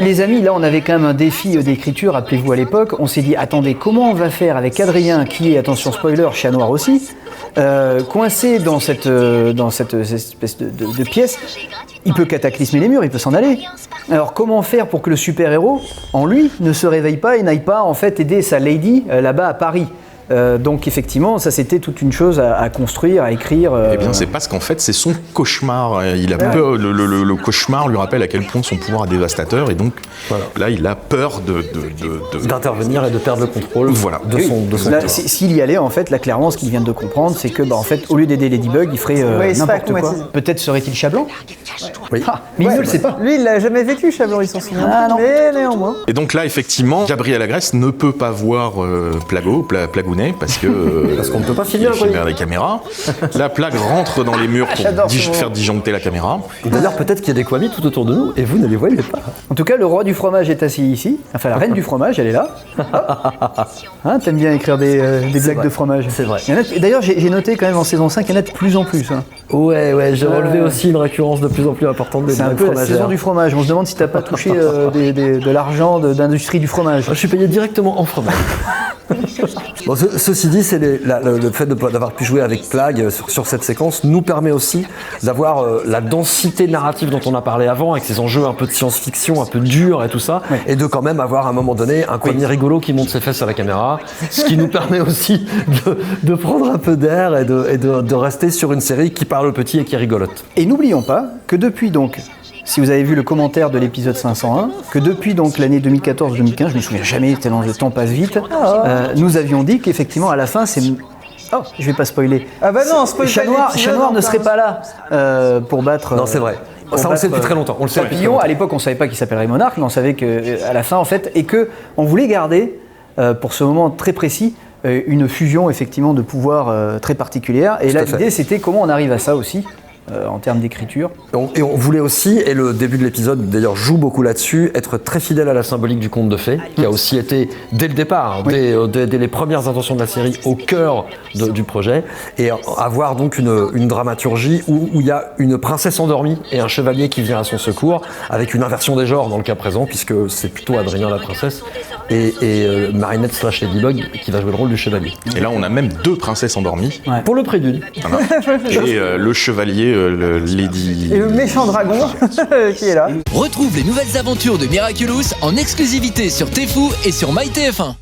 les amis, là on avait quand même un défi d'écriture, rappelez-vous à l'époque, on s'est dit attendez, comment on va faire avec Adrien qui est, attention spoiler, chat noir aussi, coincé dans cette espèce de pièce, il peut cataclysmer les murs, il peut s'en aller. Alors comment faire pour que le super-héros, en lui, ne se réveille pas et n'aille pas en fait aider sa lady là-bas à Paris? Donc effectivement, ça c'était toute une chose à construire, à écrire. Eh bien, c'est parce qu'en fait, c'est son cauchemar. Il a peur, le cauchemar lui rappelle à quel point son pouvoir est dévastateur, et donc là, il a peur d'intervenir et de perdre le contrôle. Voilà. De son là, s'il y allait, en fait, là clairement, ce qu'il vient de comprendre, c'est que, en fait, au lieu d'aider Ladybug, il ferait n'importe quoi. Peut-être serait-il chat blanc. Oui. Mais il ne le sait pas. Lui, il l'a jamais vécu, chat blanc, il s'en souvient. Ah, non. Mais néanmoins. Et donc là, effectivement, Gabriel Agreste ne peut pas voir Plagounet parce que parce qu'on ne peut pas filmer les caméras. La plaque rentre dans les murs pour faire disjoncter la caméra. D'ailleurs, peut-être qu'il y a des Kwami tout autour de nous et vous ne les voyez pas. En tout cas, le roi du fromage est assis ici. Enfin, la reine du fromage, elle est là. Hein, t'aimes bien écrire des blagues de fromage. C'est vrai. D'ailleurs, j'ai noté quand même en saison 5, il y en a de plus en plus. Hein. Ouais, j'ai relevé aussi une récurrence de plus en plus importante des blagues fromagères. C'est un peu la saison du fromage. On se demande si t'as pas touché de l'argent d'industrie du fromage. Je suis payé directement en fromage. Bon, ceci dit, c'est le fait d'avoir pu jouer avec Plague sur cette séquence nous permet aussi d'avoir la densité narrative dont on a parlé avant, avec ces enjeux un peu de science-fiction, un peu durs et tout ça, et de quand même avoir à un moment donné un Kwami rigolo qui monte ses fesses à la caméra, ce qui nous permet aussi de prendre un peu d'air et de rester sur une série qui parle au petit et qui rigolote. Et n'oublions pas que depuis donc, si vous avez vu le commentaire de l'épisode 501, que depuis donc l'année 2014-2015, je me souviens jamais tellement le temps passe vite, nous avions dit qu'effectivement à la fin c'est... Oh, je vais pas spoiler. Ah bah non, spoiler. Chat Noir ne serait pas là pour battre... Non, c'est vrai. Ça, on le sait depuis très longtemps. On le sait Papillon, à l'époque, on savait pas qu'il s'appellerait Monarque, mais on savait qu'à la fin, en fait, et que on voulait garder, pour ce moment très précis, une fusion effectivement de pouvoirs très particulière. Et là, l'idée, c'était comment on arrive à ça aussi. En termes d'écriture. Et on voulait aussi, et le début de l'épisode d'ailleurs joue beaucoup là-dessus, être très fidèle à la symbolique du conte de fées, qui a aussi été dès le départ, dès les premières intentions de la série, au cœur du projet, et avoir donc une dramaturgie où il y a une princesse endormie et un chevalier qui vient à son secours, avec une inversion des genres dans le cas présent, puisque c'est plutôt Adrien la princesse, et Marinette / Ladybug qui va jouer le rôle du chevalier. Et là on a même 2 princesses endormies. Pour le prélude. Et le chevalier, le Lady... Et le méchant dragon qui est là. Retrouve les nouvelles aventures de Miraculous en exclusivité sur TFU et sur MyTF1.